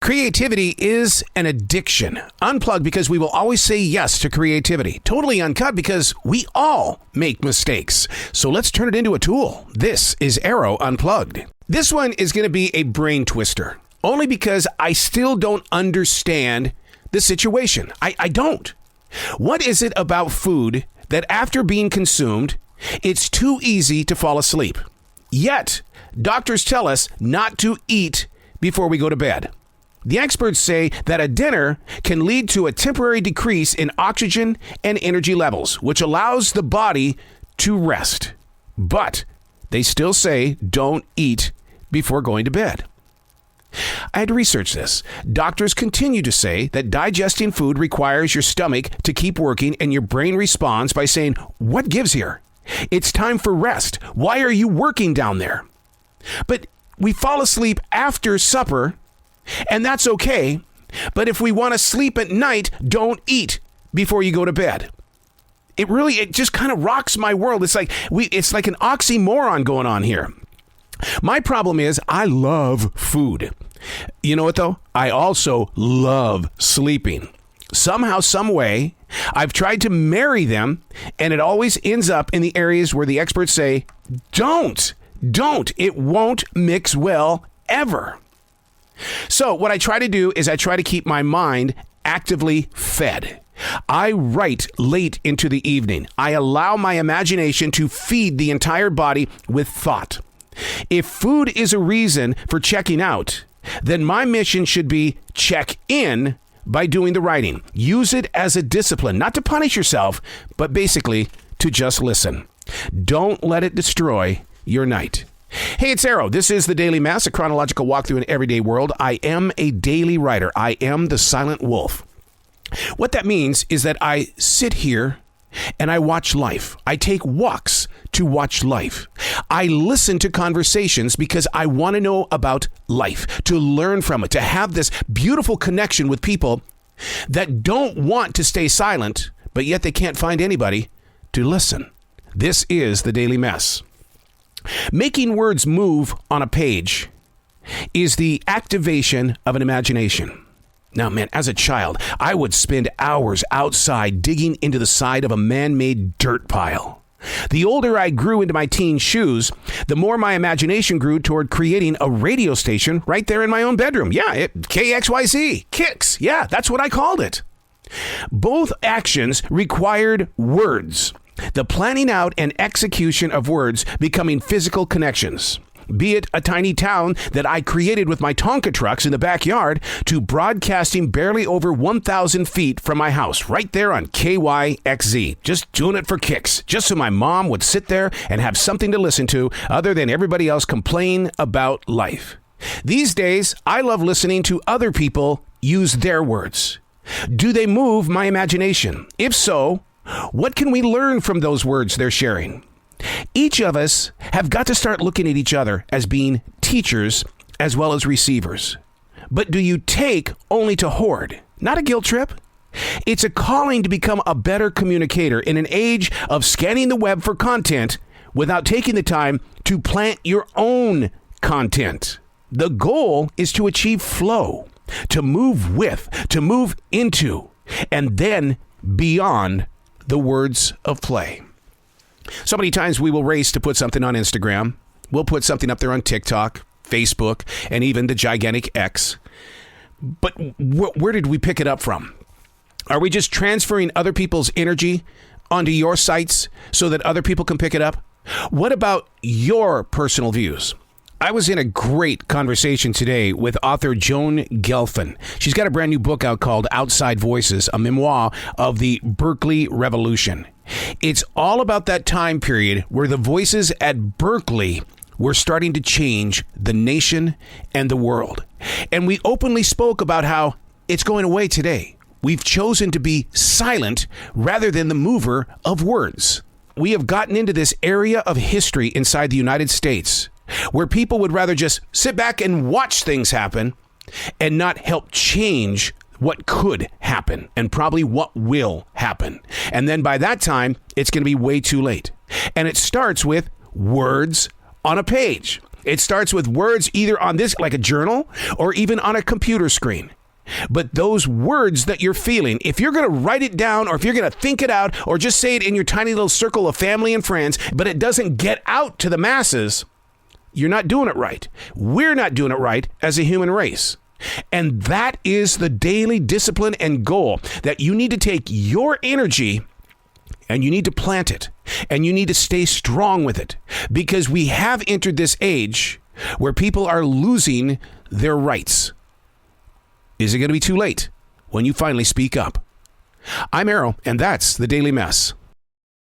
Creativity is an addiction. Unplugged because we will always say yes to creativity. Totally Uncut because we all make mistakes. So let's turn it into a tool. This is Arroe Unplugged. This one is going to be a brain twister. Only because I still don't understand the situation. I don't. What is it about food that after being consumed, it's too easy to fall asleep? Yet, doctors tell us not to eat before we go to bed. The experts say that a dinner can lead to a temporary decrease in oxygen and energy levels, which allows the body to rest. But they still say don't eat before going to bed. I had to research this. Doctors continue to say that digesting food requires your stomach to keep working, and your brain responds by saying, "What gives here? It's time for rest. Why are you working down there?" But we fall asleep after supper, and that's okay. But if we want to sleep at night, don't eat before you go to bed. It just kind of rocks my world. It's like an oxymoron going on here. My problem is I love food. You know what, though? I also love sleeping. Somehow, some way, I've tried to marry them, and it always ends up in the areas where the experts say, don't. It won't mix well, ever. So what I try to do is I try to keep my mind actively fed. I write late into the evening. I allow my imagination to feed the entire body with thought. If food is a reason for checking out, then my mission should be check in by doing the writing. Use it as a discipline, not to punish yourself, but basically to just listen. Don't let it destroy your night. Hey, it's Arroe. This is the Daily Mass, a chronological walk through an everyday world. I am a daily writer. I am the silent wolf. What that means is that I sit here and I watch life. I take walks to watch life. I listen to conversations because I want to know about life, to learn from it, to have this beautiful connection with people that don't want to stay silent, but yet they can't find anybody to listen. This is the Daily Mess. Making words move on a page is the activation of an imagination. Now, man, as a child, I would spend hours outside digging into the side of a man-made dirt pile. The older I grew into my teen shoes, the more my imagination grew toward creating a radio station right there in my own bedroom. Yeah, KXYZ, Kicks. Yeah, that's what I called it. Both actions required words. The planning out and execution of words becoming physical connections. Be it a tiny town that I created with my Tonka trucks in the backyard to broadcasting barely over 1,000 feet from my house, right there on KYXZ. Just doing it for kicks, just so my mom would sit there and have something to listen to other than everybody else complain about life. These days, I love listening to other people use their words. Do they move my imagination? If so, what can we learn from those words they're sharing? Each of us have got to start looking at each other as being teachers as well as receivers. But do you take only to hoard? Not a guilt trip. It's a calling to become a better communicator in an age of scanning the web for content without taking the time to plant your own content. The goal is to achieve flow, to move with, to move into, and then beyond the words of play. So many times we will race to put something on Instagram. We'll put something up there on TikTok, Facebook, and even the gigantic X. But where did we pick it up from? Are we just transferring other people's energy onto your sites so that other people can pick it up? What about your personal views? I was in a great conversation today with author Joan Gelfand. She's got a brand new book out called Outside Voices, a memoir of the Berkeley Revolution. It's all about that time period where the voices at Berkeley were starting to change the nation and the world. And we openly spoke about how it's going away today. We've chosen to be silent rather than the mover of words. We have gotten into this area of history inside the United States where people would rather just sit back and watch things happen and not help change what could happen and probably what will happen. And then by that time, it's going to be way too late. And it starts with words on a page. It starts with words either on this, like a journal, or even on a computer screen. But those words that you're feeling, if you're going to write it down, or if you're going to think it out, or just say it in your tiny little circle of family and friends, but it doesn't get out to the masses, you're not doing it right. We're not doing it right as a human race. And that is the daily discipline and goal, that you need to take your energy and you need to plant it, and you need to stay strong with it, because we have entered this age where people are losing their rights. Is it going to be too late when you finally speak up? I'm Arroe, and that's the Daily Mess.